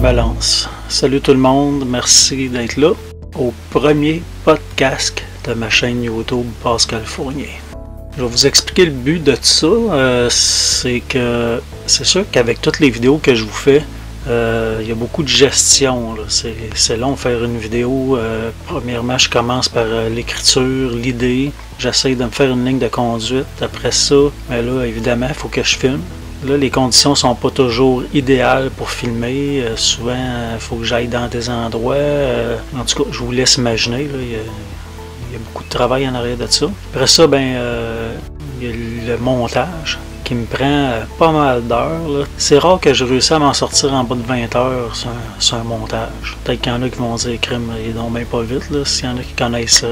balance. Salut tout le monde, merci d'être là au premier podcast de ma chaîne YouTube Pascal Fournier. Je vais vous expliquer le but de ça. C'est sûr qu'avec toutes les vidéos que je vous fais, il y a beaucoup de gestion. C'est long de faire une vidéo. Premièrement, je commence par l'écriture, l'idée. J'essaie de me faire une ligne de conduite. Après ça, là, évidemment, il faut que je filme. Là, les conditions ne sont pas toujours idéales pour filmer. Souvent, il faut que j'aille dans des endroits. En tout cas, je vous laisse imaginer. Là, il y a beaucoup de travail en arrière de ça. Après ça, il y a le montage qui me prend pas mal d'heures. C'est rare que je réussisse à m'en sortir en bas de 20 heures sur un montage. Peut-être qu'il y en a qui vont dire crème, ils n'ont même pas vite. S'il y en a qui connaissent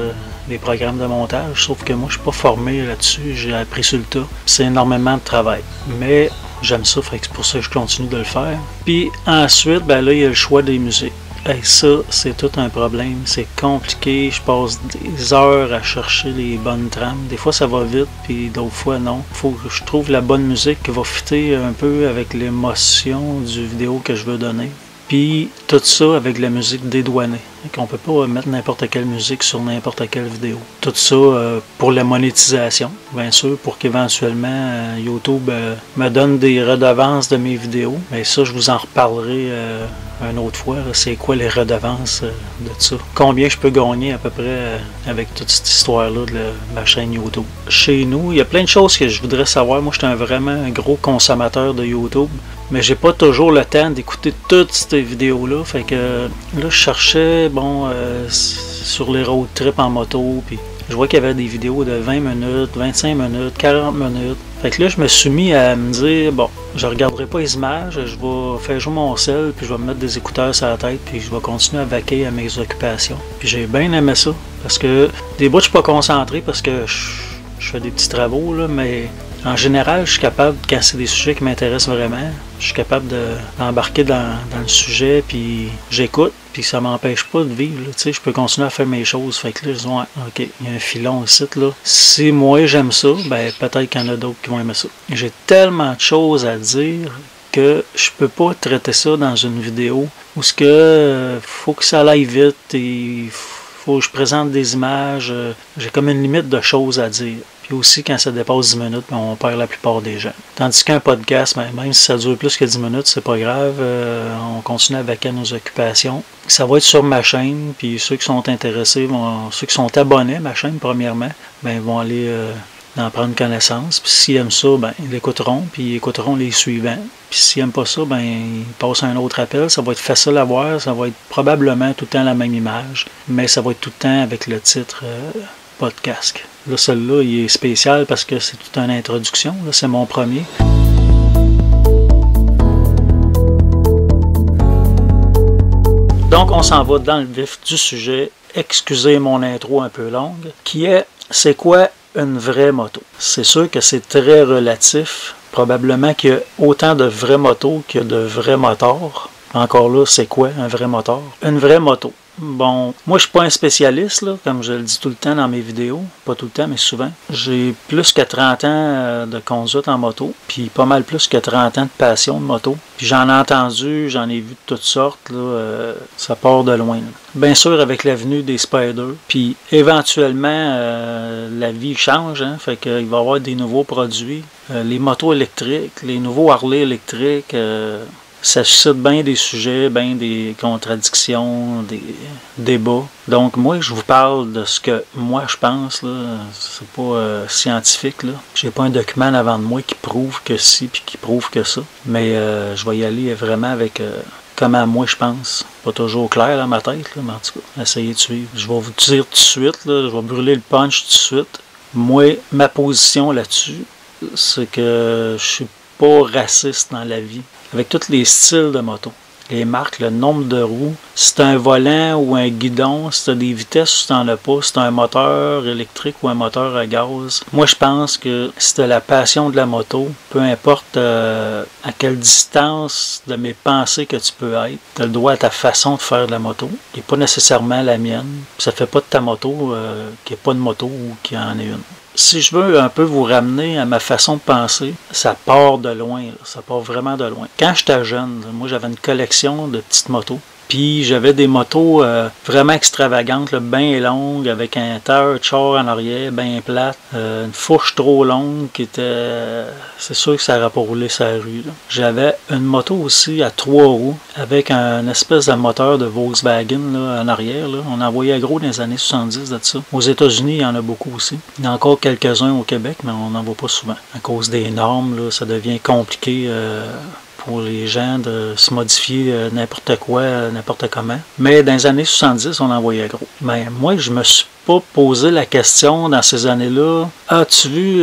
les programmes de montage, sauf que moi je suis pas formé là-dessus, j'ai appris sur le tas. C'est énormément de travail. Mais j'aime ça, c'est pour ça que je continue de le faire. Puis ensuite, là, il y a le choix des musiques. Et ça, c'est tout un problème. C'est compliqué. Je passe des heures à chercher les bonnes trames. Des fois, ça va vite, puis d'autres fois, non. Il faut que je trouve la bonne musique qui va fitter un peu avec l'émotion du vidéo que je veux donner. Puis tout ça avec la musique dédouanée. On ne peut pas mettre n'importe quelle musique sur n'importe quelle vidéo. Tout ça pour la monétisation, bien sûr, pour qu'éventuellement YouTube me donne des redevances de mes vidéos. Mais ça, je vous en reparlerai une autre fois. C'est quoi les redevances de ça? Combien je peux gagner à peu près avec toute cette histoire-là de ma chaîne YouTube? Chez nous, il y a plein de choses que je voudrais savoir. Moi, je suis vraiment un gros consommateur de YouTube. Mais j'ai pas toujours le temps d'écouter toutes ces vidéos-là. Fait que là, je cherchais, sur les road trips en moto, puis je vois qu'il y avait des vidéos de 20 minutes, 25 minutes, 40 minutes. Fait que là, je me suis mis à me dire, je regarderai pas les images, je vais faire jouer mon sel, puis je vais me mettre des écouteurs sur la tête, puis je vais continuer à vaquer à mes occupations. Puis j'ai bien aimé ça, parce que des bouts, je suis pas concentré, parce que je fais des petits travaux, là, mais en général, je suis capable, quand c'est des sujets qui m'intéressent vraiment, je suis capable d'embarquer dans le sujet, puis j'écoute, puis ça m'empêche pas de vivre. Je peux continuer à faire mes choses. Fait que là, je dis, OK, il y a un filon ici. Là. Si moi j'aime ça, peut-être qu'il y en a d'autres qui vont aimer ça. J'ai tellement de choses à dire que je peux pas traiter ça dans une vidéo où faut que ça aille vite et faut que je présente des images. J'ai comme une limite de choses à dire. Puis aussi, quand ça dépasse 10 minutes, on perd la plupart des gens. Tandis qu'un podcast, même si ça dure plus que 10 minutes, c'est pas grave. On continue avec nos occupations. Ça va être sur ma chaîne, puis ceux qui sont intéressés, ceux qui sont abonnés à ma chaîne, premièrement, vont aller en prendre connaissance. Puis s'ils aiment ça, ils l'écouteront, puis ils écouteront les suivants. Puis s'ils n'aiment pas ça, ils passent à un autre appel. Ça va être facile à voir, ça va être probablement tout le temps la même image, mais ça va être tout le temps avec le titre podcast. Là, celui-là, il est spécial parce que c'est toute une introduction. Là, c'est mon premier. Donc, on s'en va dans le vif du sujet. Excusez mon intro un peu longue. Qui est, c'est quoi une vraie moto? C'est sûr que c'est très relatif. Probablement qu'il y a autant de vraies motos que de vrais moteurs. Encore là, c'est quoi un vrai moteur? Une vraie moto. Moi je suis pas un spécialiste, là, comme je le dis tout le temps dans mes vidéos. Pas tout le temps, mais souvent. J'ai plus que 30 ans de conduite en moto, puis pas mal plus que 30 ans de passion de moto. Puis j'en ai entendu, j'en ai vu de toutes sortes, là, ça part de loin. Là. Bien sûr, avec la venue des Spyder, puis éventuellement, la vie change, fait qu'il va y avoir des nouveaux produits. Les motos électriques, les nouveaux Harley électriques... ça suscite bien des sujets, bien des contradictions, des débats. Donc moi, je vous parle de ce que moi je pense, là. C'est pas scientifique, là. J'ai pas un document avant de moi qui prouve que ci puis qui prouve que ça. Mais je vais y aller vraiment avec comment moi je pense. Pas toujours clair dans ma tête, là, mais en tout cas, essayez de suivre. Je vais vous dire tout de suite, là, je vais brûler le punch tout de suite. Moi, ma position là-dessus, c'est que je suis pas raciste dans la vie. Avec tous les styles de moto, les marques, le nombre de roues, si tu as un volant ou un guidon, si tu as des vitesses ou si tu n'en as pas, si tu as un moteur électrique ou un moteur à gaz. Moi, je pense que si tu as la passion de la moto, peu importe à quelle distance de mes pensées que tu peux être, tu as le droit à ta façon de faire de la moto, qui n'est pas nécessairement la mienne. Ça ne fait pas de ta moto qui n'est pas de moto ou qui en est une. si je veux un peu vous ramener à ma façon de penser, ça part de loin, là, ça part vraiment de loin. Quand j'étais jeune, moi j'avais une collection de petites motos. Puis j'avais des motos vraiment extravagantes, bien longues, avec un tire char en arrière, bien plate, une fourche trop longue qui était... c'est sûr que ça n'aurait pas roulé sur la rue. J'avais une moto aussi à 3 roues, avec un espèce de moteur de Volkswagen là, en arrière. Là. On en voyait gros dans les années 70 de ça. Aux États-Unis, il y en a beaucoup aussi. Il y en a encore quelques-uns au Québec, mais on n'en voit pas souvent. À cause des normes, là, ça devient compliqué... pour les gens de se modifier n'importe quoi, n'importe comment. Mais dans les années 70, on en voyait gros. Ben, moi, je me suis pas posé la question dans ces années-là. As-tu vu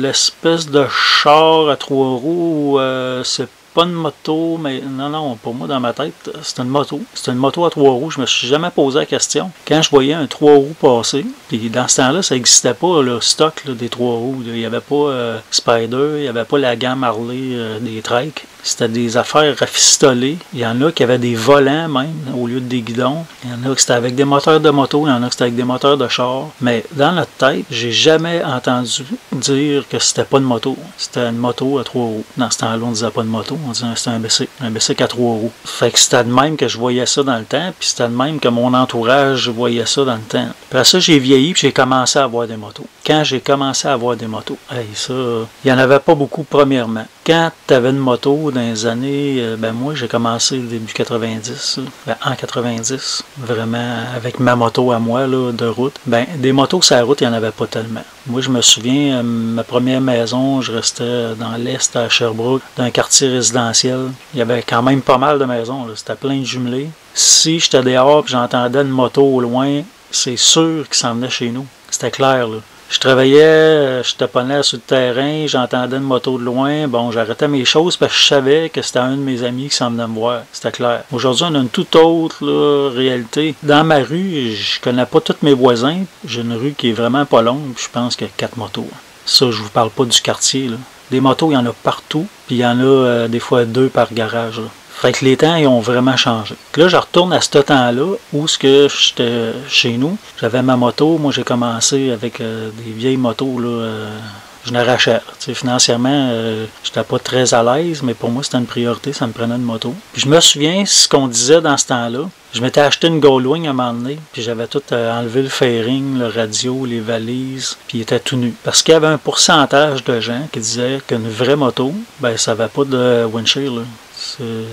l'espèce de char à 3 roues? C'est pas une moto, mais non, pour moi, dans ma tête, c'est une moto. C'est une moto à 3 roues. Je me suis jamais posé la question. Quand je voyais un 3 roues passer, puis dans ce temps-là, ça n'existait pas, le stock là, des 3 roues. Il n'y avait pas Spider, il n'y avait pas la gamme Harley des Trike. C'était des affaires rafistolées. Il y en a qui avaient des volants même, au lieu de des guidons. Il y en a qui c'était avec des moteurs de moto, il y en a qui c'était avec des moteurs de char. Mais dans notre tête, j'ai jamais entendu dire que c'était pas une moto. C'était une moto à 3 roues. Dans ce temps-là, on disait pas de moto, on disait c'était un bicycle à 3 roues. Fait que c'était de même que je voyais ça dans le temps, puis c'était de même que mon entourage voyait ça dans le temps. Après ça, j'ai vieilli, puis j'ai commencé à avoir des motos. Quand j'ai commencé à avoir des motos, ça, il n'y en avait pas beaucoup premièrement. Quand tu avais une moto dans les années, moi j'ai commencé début 90, en 90, vraiment avec ma moto à moi là, de route. Des motos sur la route, il n'y en avait pas tellement. Moi je me souviens, ma première maison, je restais dans l'est à Sherbrooke, dans un quartier résidentiel. Il y avait quand même pas mal de maisons, là. C'était plein de jumelés. Si j'étais dehors et j'entendais une moto au loin, c'est sûr qu'il s'en venait chez nous. C'était clair là. Je travaillais, je taponnais sur le terrain, j'entendais une moto de loin. Bon, j'arrêtais mes choses parce que je savais que c'était un de mes amis qui s'en venait me voir. C'était clair. Aujourd'hui, on a une toute autre là, réalité. Dans ma rue, je connais pas tous mes voisins. J'ai une rue qui est vraiment pas longue. Je pense qu'il y a 4 motos. Ça, je vous parle pas du quartier. Là. Des motos, il y en a partout. Puis il y en a des fois 2 par garage. Là. Fait que les temps, ils ont vraiment changé. Là, je retourne à ce temps-là où j'étais chez nous. J'avais ma moto. Moi, j'ai commencé avec des vieilles motos. Là, je n'arrachais. Financièrement, j'étais pas très à l'aise, mais pour moi, c'était une priorité. Ça me prenait une moto. Puis je me souviens ce qu'on disait dans ce temps-là. Je m'étais acheté une Goldwing à un moment donné, puis j'avais tout enlevé le fairing, le radio, les valises, puis il était tout nu. Parce qu'il y avait un pourcentage de gens qui disaient qu'une vraie moto, ça n'avait pas de windshield. Là.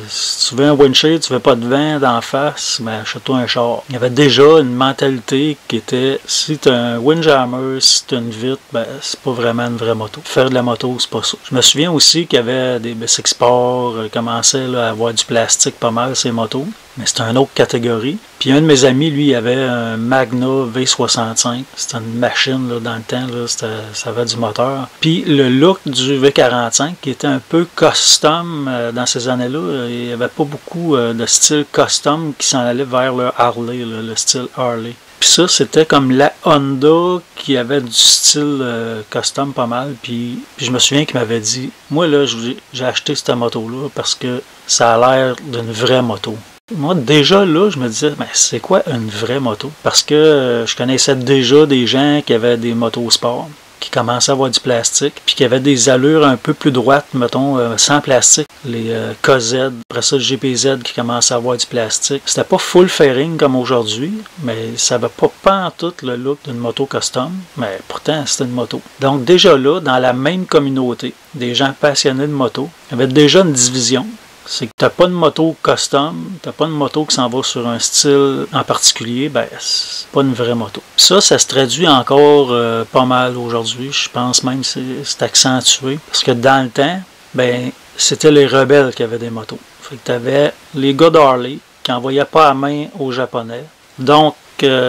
Si tu veux un windshield, tu veux pas de vent d'en face, achète-toi un char. Il y avait déjà une mentalité qui était, si tu as un windjammer, si tu as une vitre, c'est pas vraiment une vraie moto. Faire de la moto, c'est pas ça. Je me souviens aussi qu'il y avait des bicycles sport, commençaient à avoir du plastique pas mal, ces motos. Mais c'était une autre catégorie. Puis un de mes amis, lui, il avait un Magna V65. C'était une machine là, dans le temps, là, ça avait du moteur. Puis le look du V45, qui était un peu custom dans ces années-là, il n'y avait pas beaucoup de style custom qui s'en allait vers le Harley, là, le style Harley. Puis ça, c'était comme la Honda qui avait du style custom pas mal. Puis je me souviens qu'il m'avait dit, moi là, j'ai acheté cette moto-là parce que ça a l'air d'une vraie moto. Moi, déjà là, je me disais, c'est quoi une vraie moto? Parce que je connaissais déjà des gens qui avaient des motos sport, qui commençaient à avoir du plastique, puis qui avaient des allures un peu plus droites, mettons, sans plastique. Les KZ, après ça, le GPZ qui commençait à avoir du plastique. C'était pas full fairing comme aujourd'hui, mais ça n'avait pas en tout le look d'une moto custom, mais pourtant, c'était une moto. Donc déjà là, dans la même communauté, des gens passionnés de moto, il y avait déjà une division. C'est que tu n'as pas de moto custom, tu n'as pas de moto qui s'en va sur un style en particulier, c'est pas une vraie moto. Ça se traduit encore pas mal aujourd'hui. Je pense même que c'est accentué. Parce que dans le temps, c'était les rebelles qui avaient des motos. Fait que tu avais les gars d'Harley qui n'envoyaient pas la main aux Japonais. Donc,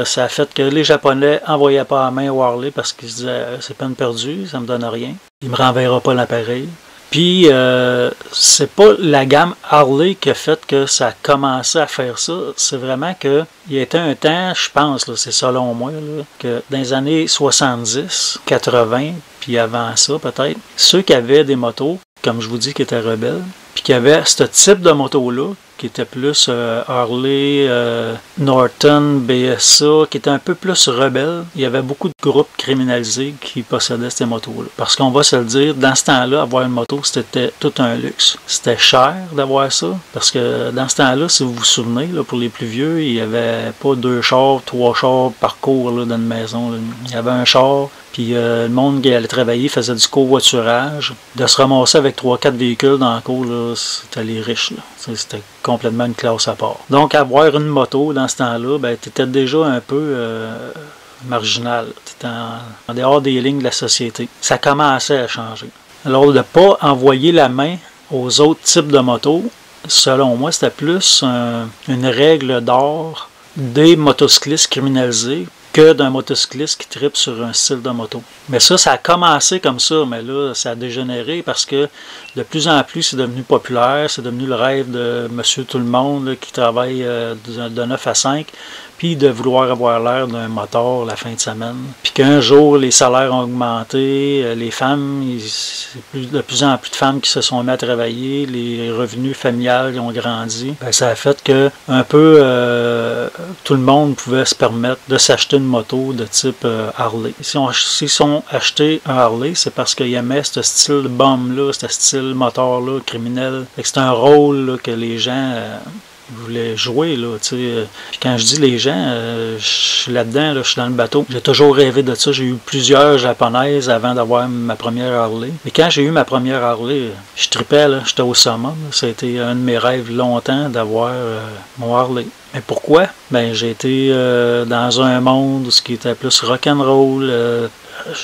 ça a fait que les Japonais n'envoyaient pas la main aux Harley parce qu'ils se disaient c'est peine perdue, ça me donne rien. Il me renverra pas l'appareil. Puis, c'est pas la gamme Harley qui a fait que ça a commencé à faire ça. C'est vraiment que il y a été un temps, je pense, là, c'est selon moi, là, que dans les années 70, 80, puis avant ça peut-être, ceux qui avaient des motos, comme je vous dis, qui étaient rebelles, puis qui avaient ce type de moto-là, qui était plus Harley, Norton, BSA, qui était un peu plus rebelle. Il y avait beaucoup de groupes criminalisés qui possédaient ces motos-là. Parce qu'on va se le dire, dans ce temps-là, avoir une moto, c'était tout un luxe. C'était cher d'avoir ça, parce que dans ce temps-là, si vous vous souvenez, là, pour les plus vieux, il n'y avait pas 2 chars, 3 chars par cours là, dans une maison. Là. Il y avait un char, puis le monde qui allait travailler faisait du covoiturage. De se ramasser avec 3-4 véhicules dans la cour, là, c'était les riches. C'était complètement une classe à part. Donc, avoir une moto dans ce temps-là, ben, tu étais déjà un peu marginal. Tu étais en dehors des lignes de la société. Ça commençait à changer. Alors, de ne pas envoyer la main aux autres types de motos, selon moi, c'était plus une règle d'or des motocyclistes criminalisés que d'un motocycliste qui tripe sur un style de moto. Mais ça a commencé comme ça, mais là, ça a dégénéré parce que de plus en plus, c'est devenu populaire, c'est devenu le rêve de monsieur tout le monde là, qui travaille de 9 à 5, puis de vouloir avoir l'air d'un moteur la fin de semaine. Puis qu'un jour, les salaires ont augmenté, les femmes, de plus en plus de femmes qui se sont mises à travailler, les revenus familiales ont grandi. Ben, ça a fait que un peu tout le monde pouvait se permettre de s'acheter une moto de type Harley. S'ils sont acheté un Harley, c'est parce qu'ils aimaient ce style de bombe-là, ce style moteur-là, criminel. C'est un rôle là, que les gens voulaient jouer. Là, puis quand je dis les gens, je suis là-dedans, là, je suis dans le bateau. J'ai toujours rêvé de ça. J'ai eu plusieurs japonaises avant d'avoir ma première Harley. Et quand j'ai eu ma première Harley, je tripais, j'étais au summum. Ça a été un de mes rêves longtemps d'avoir mon Harley. Mais pourquoi? Ben, j'ai été dans un monde où ce qui était plus rock'n'roll.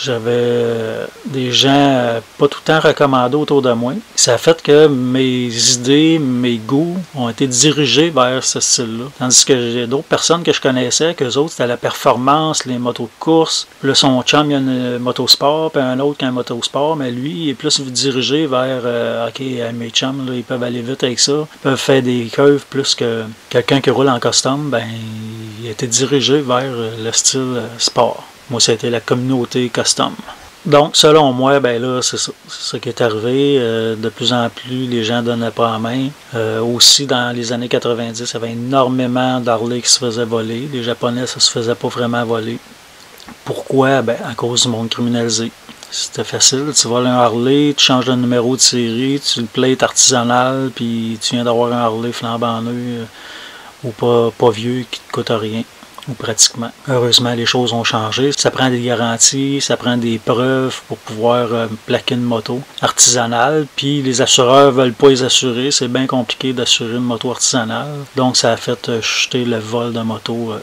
J'avais des gens pas tout le temps recommandés autour de moi. Ça a fait que mes idées, mes goûts ont été dirigés vers ce style-là. Tandis que j'ai d'autres personnes que je connaissais, qu'eux autres, c'était la performance, les motos de course. Puis là, son chum, il y a une motosport, puis un autre qui a un motosport, mais lui, il est plus dirigé vers OK, mes chums, là, ils peuvent aller vite avec ça. Ils peuvent faire des curves plus que quelqu'un qui roule en custom. Ben, il a été dirigé vers le style sport. Moi, c'était la communauté custom. Donc, selon moi, ben là, c'est ça qui est arrivé. De plus en plus, les gens ne donnaient pas la main. Aussi, dans les années 90, il y avait énormément d'Harley qui se faisaient voler. Les Japonais, ça se faisait pas vraiment voler. Pourquoi? Ben, à cause du monde criminalisé. C'était facile. Tu voles un Harley, tu changes de numéro de série, tu le plates artisanal, puis tu viens d'avoir un Harley flambant neuf ou pas vieux qui te coûte rien. Ou pratiquement. Heureusement, les choses ont changé. Ça prend des garanties, ça prend des preuves pour pouvoir plaquer une moto artisanale. Puis les assureurs veulent pas les assurer. C'est bien compliqué d'assurer une moto artisanale. Donc ça a fait chuter le vol de moto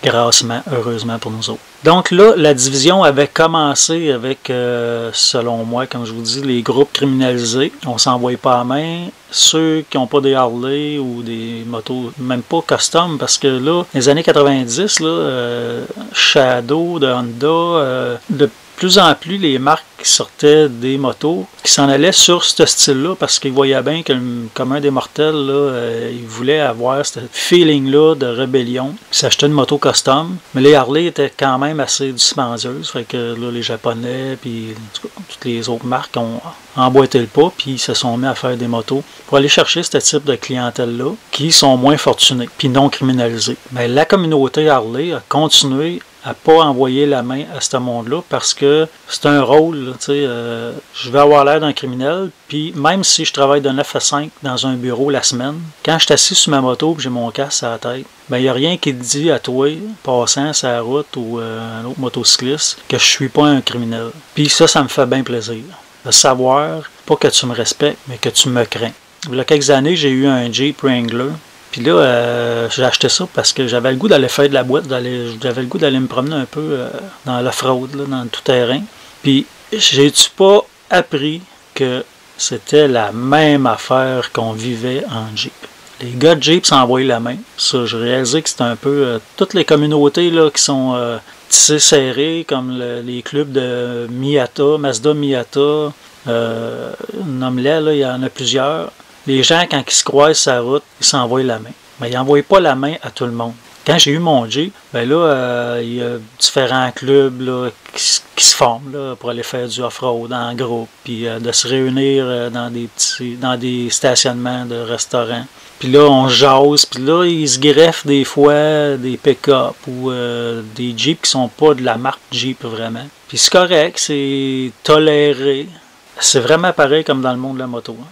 grassement, heureusement pour nous autres. Donc là, la division avait commencé avec, selon moi, comme je vous dis, les groupes criminalisés. On s'envoie pas à main. Ceux qui n'ont pas des Harley ou des motos, même pas custom, parce que là, dans les années 90, là, Shadow, de Honda, de plus en plus, les marques qui sortaient des motos qui s'en allaient sur ce style-là parce qu'ils voyaient bien que le commun des mortels, là, ils voulaient avoir ce feeling-là de rébellion. Ils s'achetaient une moto custom, mais les Harley étaient quand même assez dispendieuses. Fait que là, les Japonais puis toutes les autres marques ont emboîté le pas puis ils se sont mis à faire des motos pour aller chercher ce type de clientèle-là qui sont moins fortunés puis non criminalisés. Mais la communauté Harley a continué à ne pas envoyer la main à ce monde-là parce que c'est un rôle, je vais avoir l'air d'un criminel, puis même si je travaille de 9 à 5 dans un bureau la semaine, quand je suis assis sur ma moto et j'ai mon casque à la tête, ben il n'y a rien qui te dit à toi, passant sur la route ou un autre motocycliste, que je suis pas un criminel. Puis ça me fait bien plaisir. De savoir, pas que tu me respectes, mais que tu me crains. Il y a quelques années, j'ai eu un Jeep Wrangler. Puis là, j'ai acheté ça parce que j'avais le goût d'aller faire de la boîte, j'avais le goût d'aller me promener un peu dans l'off-road, dans le tout-terrain. Puis, j'ai-tu pas appris que c'était la même affaire qu'on vivait en Jeep? Les gars de Jeep s'envoyaient la main. Ça, je réalisais que c'était un peu toutes les communautés là, qui sont tissées serrées, comme les clubs de Miyata, Mazda Miyata, nomme-les, là, il y en a plusieurs. Les gens, quand ils se croisent sur la route, ils s'envoient la main. Mais ils n'envoient pas la main à tout le monde. Quand j'ai eu mon Jeep, ben là, il y a différents clubs là, qui se forment là, pour aller faire du off-road en groupe, puis de se réunir dans des stationnements de restaurants. Puis là, on jase, puis là, ils se greffent des fois des pick-up ou des Jeeps qui sont pas de la marque Jeep vraiment. Puis c'est correct, c'est toléré. C'est vraiment pareil comme dans le monde de la moto. Hein.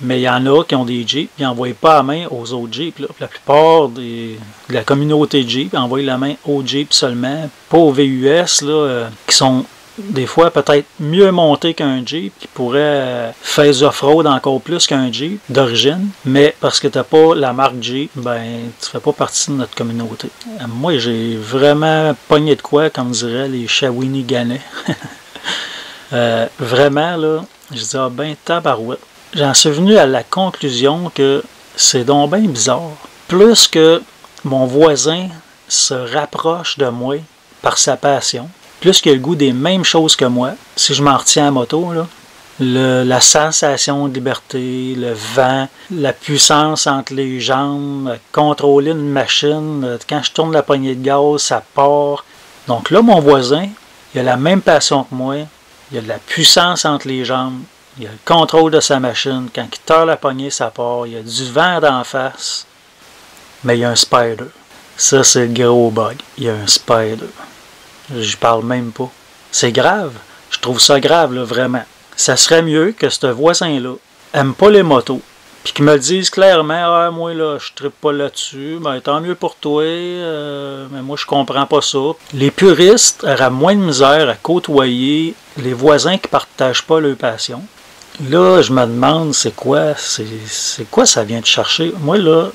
Mais il y en a qui ont des Jeeps, ils n'envoient pas la main aux autres Jeeps. Là. La plupart de la communauté Jeep envoie la main aux Jeeps seulement, pas aux VUS, là, qui sont des fois peut-être mieux montés qu'un Jeep, qui pourrait faire du off-road encore plus qu'un Jeep d'origine, mais parce que tu n'as pas la marque Jeep, ben tu fais pas partie de notre communauté. Moi, j'ai vraiment pogné de quoi, comme diraient les Shawiniganais. Vraiment, là, je dis, ah ben, tabarouette. J'en suis venu à la conclusion que c'est donc bien bizarre. Plus que mon voisin se rapproche de moi par sa passion, plus qu'il a le goût des mêmes choses que moi, si je m'en retiens à moto, là, la sensation de liberté, le vent, la puissance entre les jambes, contrôler une machine, quand je tourne la poignée de gaz, ça part. Donc là, mon voisin, il a la même passion que moi, il a de la puissance entre les jambes, il a le contrôle de sa machine. Quand il tord la poignée, ça part. Il y a du vent d'en face. Mais il y a un spider. Ça, c'est le gros bug. Il y a un spider. Je parle même pas. C'est grave. Je trouve ça grave, là, vraiment. Ça serait mieux que ce voisin-là aime pas les motos. Puis qu'il me le dise clairement, ah, moi, là, je trippe pas là-dessus. Ben, tant mieux pour toi. Mais moi, je comprends pas ça. Les puristes auraient moins de misère à côtoyer les voisins qui partagent pas leur passion. Là, je me demande, c'est quoi ça vient de chercher? Moi, là,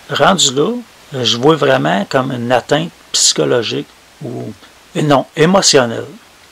rendu là, je vois vraiment comme une atteinte psychologique ou, non, émotionnelle.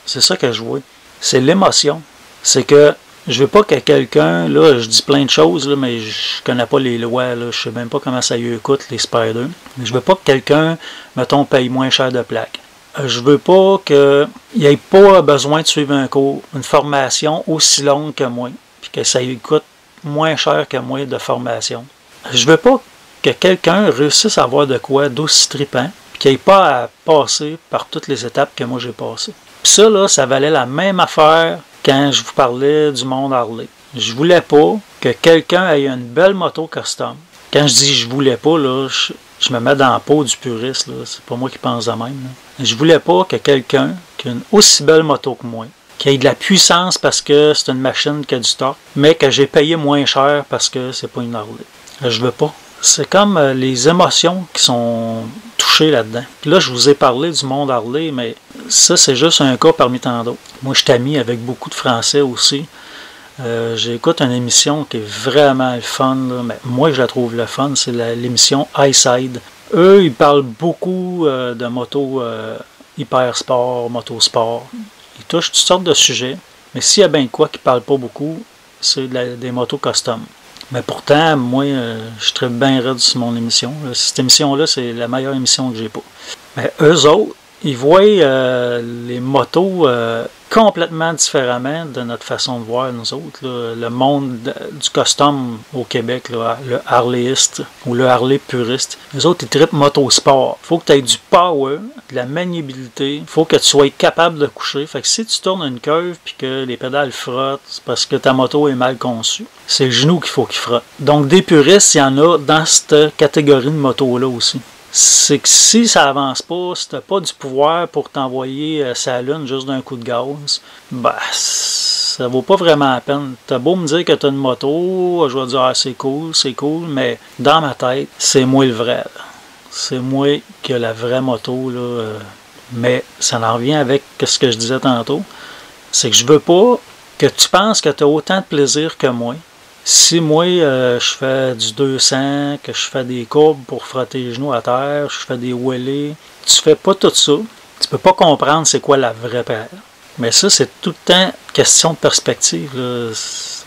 C'est ça que je vois. C'est l'émotion. C'est que je veux pas que quelqu'un, là, je dis plein de choses, là, mais je connais pas les lois, là, je sais même pas comment ça y coûte, les spiders. Mais je veux pas que quelqu'un, mettons, paye moins cher de plaques. Je veux pas qu'il n'y ait pas besoin de suivre un cours, une formation aussi longue que moi, puis que ça lui coûte moins cher que moi de formation. Je veux pas que quelqu'un réussisse à avoir de quoi d'aussi trippant, puis qu'il n'y ait pas à passer par toutes les étapes que moi j'ai passées. Puis ça, là, ça valait la même affaire quand je vous parlais du monde Harley. Je voulais pas que quelqu'un ait une belle moto custom. Quand je dis je voulais pas, là, je me mets dans la peau du puriste, là. C'est pas moi qui pense de même. Là. Je voulais pas que quelqu'un qui a une aussi belle moto que moi, qui ait de la puissance parce que c'est une machine qui a du torque, mais que j'ai payé moins cher parce que c'est pas une Harley. Je veux pas. C'est comme les émotions qui sont touchées là-dedans. Puis là, je vous ai parlé du monde Harley, mais ça, c'est juste un cas parmi tant d'autres. Moi, je suis ami avec beaucoup de Français aussi. J'écoute une émission qui est vraiment le fun, là, mais moi je la trouve le fun, c'est l'émission Highside. Eux, ils parlent beaucoup de moto hyper sport, motosport. Ils touchent toutes sortes de sujets, mais s'il y a bien quoi qu'ils ne parlent pas beaucoup, c'est des motos custom. Mais pourtant, moi, je tripe bien raide sur mon émission. Cette émission-là, c'est la meilleure émission que j'ai pas. Mais eux autres, ils voient les motos complètement différemment de notre façon de voir, nous autres. Là. Le monde du custom au Québec, là, le Harleyiste ou le Harley puriste. Les autres, ils trippent motosport. Il faut que tu aies du power, de la maniabilité. Il faut que tu sois capable de coucher. Fait que si tu tournes une curve et que les pédales frottent, c'est parce que ta moto est mal conçue. C'est le genou qu'il faut qu'il frotte. Donc, des puristes, il y en a dans cette catégorie de motos-là aussi. C'est que si ça avance pas, si t'as pas du pouvoir pour t'envoyer sa lune juste d'un coup de gaz, ben, ça vaut pas vraiment la peine. T'as beau me dire que t'as une moto, je vais dire, ah, c'est cool, mais dans ma tête, c'est moi le vrai. Là. C'est moi qui ai la vraie moto, là. Mais ça en revient avec ce que je disais tantôt. C'est que je veux pas que tu penses que t'as autant de plaisir que moi. Si moi, je fais du 200, que je fais des courbes pour frotter les genoux à terre, je fais des wheelies, tu fais pas tout ça, tu peux pas comprendre c'est quoi la vraie paire. Mais ça, c'est tout le temps question de perspective. Là.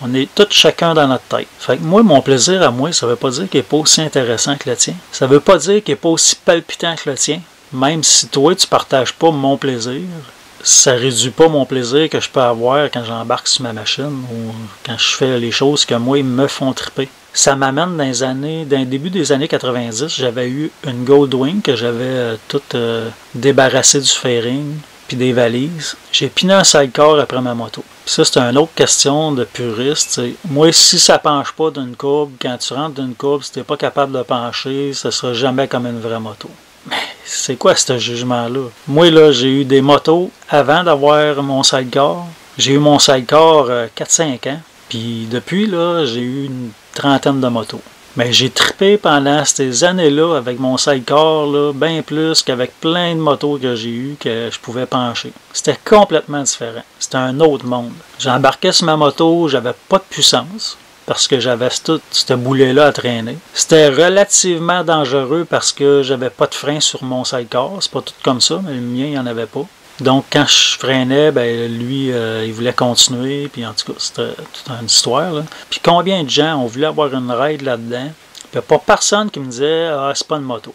On est tous chacun dans notre tête. Fait que moi, mon plaisir à moi, ça veut pas dire qu'il n'est pas aussi intéressant que le tien. Ça veut pas dire qu'il n'est pas aussi palpitant que le tien. Même si toi, tu partages pas mon plaisir, ça réduit pas mon plaisir que je peux avoir quand j'embarque sur ma machine ou quand je fais les choses que moi, ils me font triper. Ça m'amène dans le début des années 90, j'avais eu une Goldwing que j'avais toute débarrassée du fairing puis des valises. J'ai piné un sidecar après ma moto. Puis ça, c'est une autre question de puriste. T'sais. Moi, si ça penche pas d'une courbe, quand tu rentres d'une courbe, si t'es pas capable de pencher, ça sera jamais comme une vraie moto. Mais c'est quoi ce jugement-là? Moi, là, j'ai eu des motos avant d'avoir mon sidecar. J'ai eu mon sidecar 4-5 ans. Puis depuis, là, j'ai eu une trentaine de motos. Mais j'ai trippé pendant ces années-là avec mon sidecar, là, bien plus qu'avec plein de motos que j'ai eues que je pouvais pencher. C'était complètement différent. C'était un autre monde. J'embarquais sur ma moto, j'avais pas de puissance parce que j'avais tout ce boulet-là à traîner. C'était relativement dangereux parce que j'avais pas de frein sur mon sidecar. C'est pas tout comme ça, mais le mien, il n'y en avait pas. Donc, quand je freinais, ben lui, il voulait continuer. Puis, en tout cas, c'était toute une histoire. Là. Puis, combien de gens ont voulu avoir une ride là-dedans? Il n'y a pas personne qui me disait « Ah, c'est pas une moto. »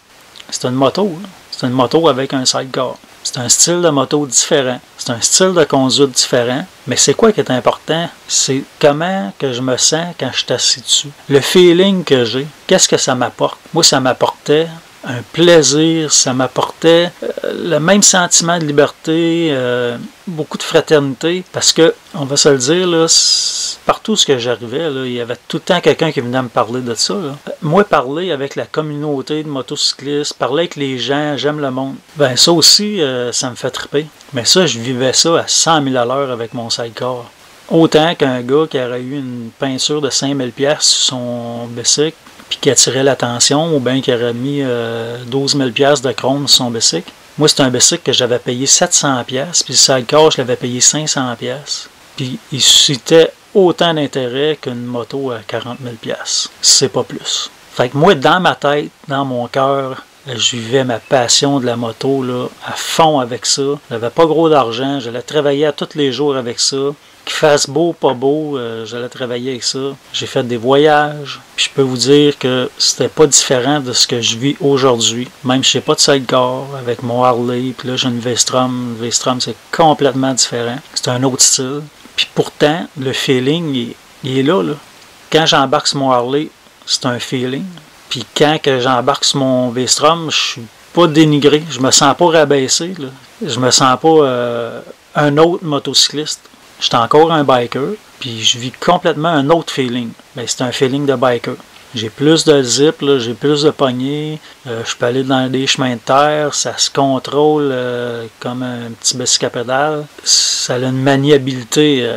C'est une moto. Là. C'est une moto avec un sidecar. C'est un style de moto différent. C'est un style de conduite différent. Mais c'est quoi qui est important? C'est comment que je me sens quand je suis assis dessus. Le feeling que j'ai. Qu'est-ce que ça m'apporte? Moi, ça m'apportait un plaisir, ça m'apportait le même sentiment de liberté, beaucoup de fraternité, parce que, on va se le dire, là, partout où j'arrivais, là, il y avait tout le temps quelqu'un qui venait me parler de ça. Là. Moi, parler avec la communauté de motocyclistes, parler avec les gens, j'aime le monde, ben ça aussi, ça me fait triper. Mais ça, je vivais ça à 100 000 à l'heure avec mon sidecar. Autant qu'un gars qui aurait eu une peinture de 5 000 $ sur son bicycle, puis qui attirait l'attention, ou bien qui aurait mis 12 000 $ de chrome sur son bicycle. Moi, c'est un bicycle que j'avais payé 700 $, puis le sidecar, je l'avais payé 500 $. Puis il suscitait autant d'intérêt qu'une moto à 40 000 $. C'est pas plus. Fait que moi, dans ma tête, dans mon cœur, je vivais ma passion de la moto là, à fond avec ça. J'avais pas gros d'argent, j'allais travailler à tous les jours avec ça. Qu'il fasse beau, pas beau, j'allais travailler avec ça. J'ai fait des voyages, puis je peux vous dire que c'était pas différent de ce que je vis aujourd'hui. Même si j'ai pas de sidecar avec mon Harley, puis là j'ai une V-Strom. Une V-Strom, c'est complètement différent. C'est un autre style. Puis pourtant, le feeling, il est là, là. Quand j'embarque sur mon Harley, c'est un feeling. Puis quand que j'embarque sur mon V-Strom, je suis pas dénigré. Je me sens pas rabaissé, là. Je me sens pas un autre motocycliste. Je suis encore un biker, puis je vis complètement un autre feeling. Ben, c'est un feeling de biker. J'ai plus de zip, là, j'ai plus de poignées, je peux aller dans des chemins de terre, ça se contrôle comme un petit bicycle à pédale. Ça a une maniabilité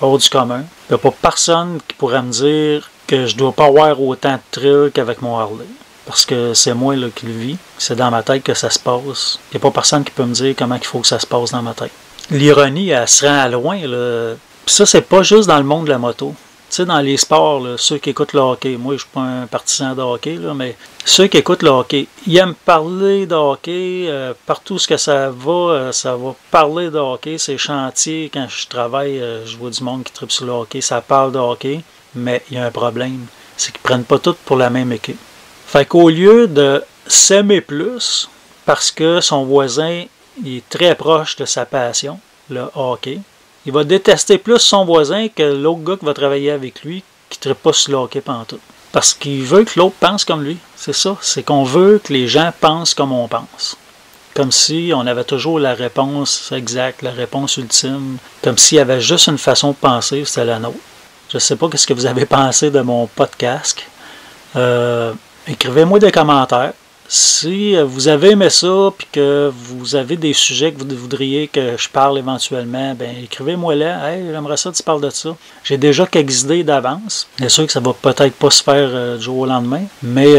hors du commun. Il n'y a pas personne qui pourrait me dire que je dois pas avoir autant de thrill qu'avec mon Harley. Parce que c'est moi là, qui le vis. C'est dans ma tête que ça se passe. Il n'y a pas personne qui peut me dire comment il faut que ça se passe dans ma tête. L'ironie, elle se rend à loin. Là. Puis ça, c'est pas juste dans le monde de la moto. Tu sais, dans les sports, là, ceux qui écoutent le hockey, moi, je suis pas un partisan de hockey, là, mais ceux qui écoutent le hockey, ils aiment parler de hockey. Partout ce que ça va parler de hockey. C'est chantier. Quand je travaille, je vois du monde qui tripe sur le hockey. Ça parle de hockey, mais il y a un problème. C'est qu'ils prennent pas tout pour la même équipe. Fait qu'au lieu de s'aimer plus, parce que son voisin il est très proche de sa passion, le hockey. Il va détester plus son voisin que l'autre gars qui va travailler avec lui, qui ne trippe pas sur le hockey pantoute. Parce qu'il veut que l'autre pense comme lui. C'est ça. C'est qu'on veut que les gens pensent comme on pense. Comme si on avait toujours la réponse exacte, la réponse ultime. Comme s'il y avait juste une façon de penser, c'était la nôtre. Je ne sais pas ce que vous avez pensé de mon podcast. Écrivez-moi des commentaires. Si vous avez aimé ça et que vous avez des sujets que vous voudriez que je parle éventuellement, ben écrivez-moi là. Hey, j'aimerais ça que tu parles de ça. J'ai déjà quelques idées d'avance. Bien sûr que ça va peut-être pas se faire du jour au lendemain, mais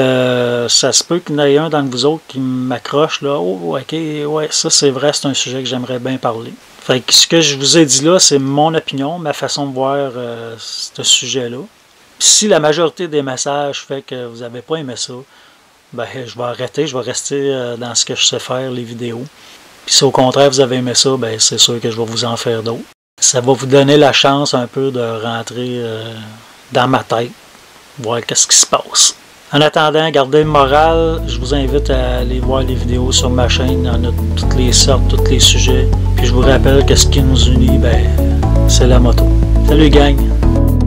ça se peut qu'il y en ait un dans vous autres qui m'accroche là. Oh, ok, ouais, ça c'est vrai, c'est un sujet que j'aimerais bien parler. Fait que ce que je vous ai dit là, c'est mon opinion, ma façon de voir ce sujet-là. Si la majorité des messages fait que vous n'avez pas aimé ça, ben, je vais arrêter, je vais rester dans ce que je sais faire, les vidéos. Puis si au contraire vous avez aimé ça, ben, c'est sûr que je vais vous en faire d'autres. Ça va vous donner la chance un peu de rentrer dans ma tête, voir qu'est-ce qui se passe. En attendant, gardez le moral. Je vous invite à aller voir les vidéos sur ma chaîne. Il y en a toutes les sortes, tous les sujets. Puis je vous rappelle que ce qui nous unit, ben, c'est la moto. Salut gang!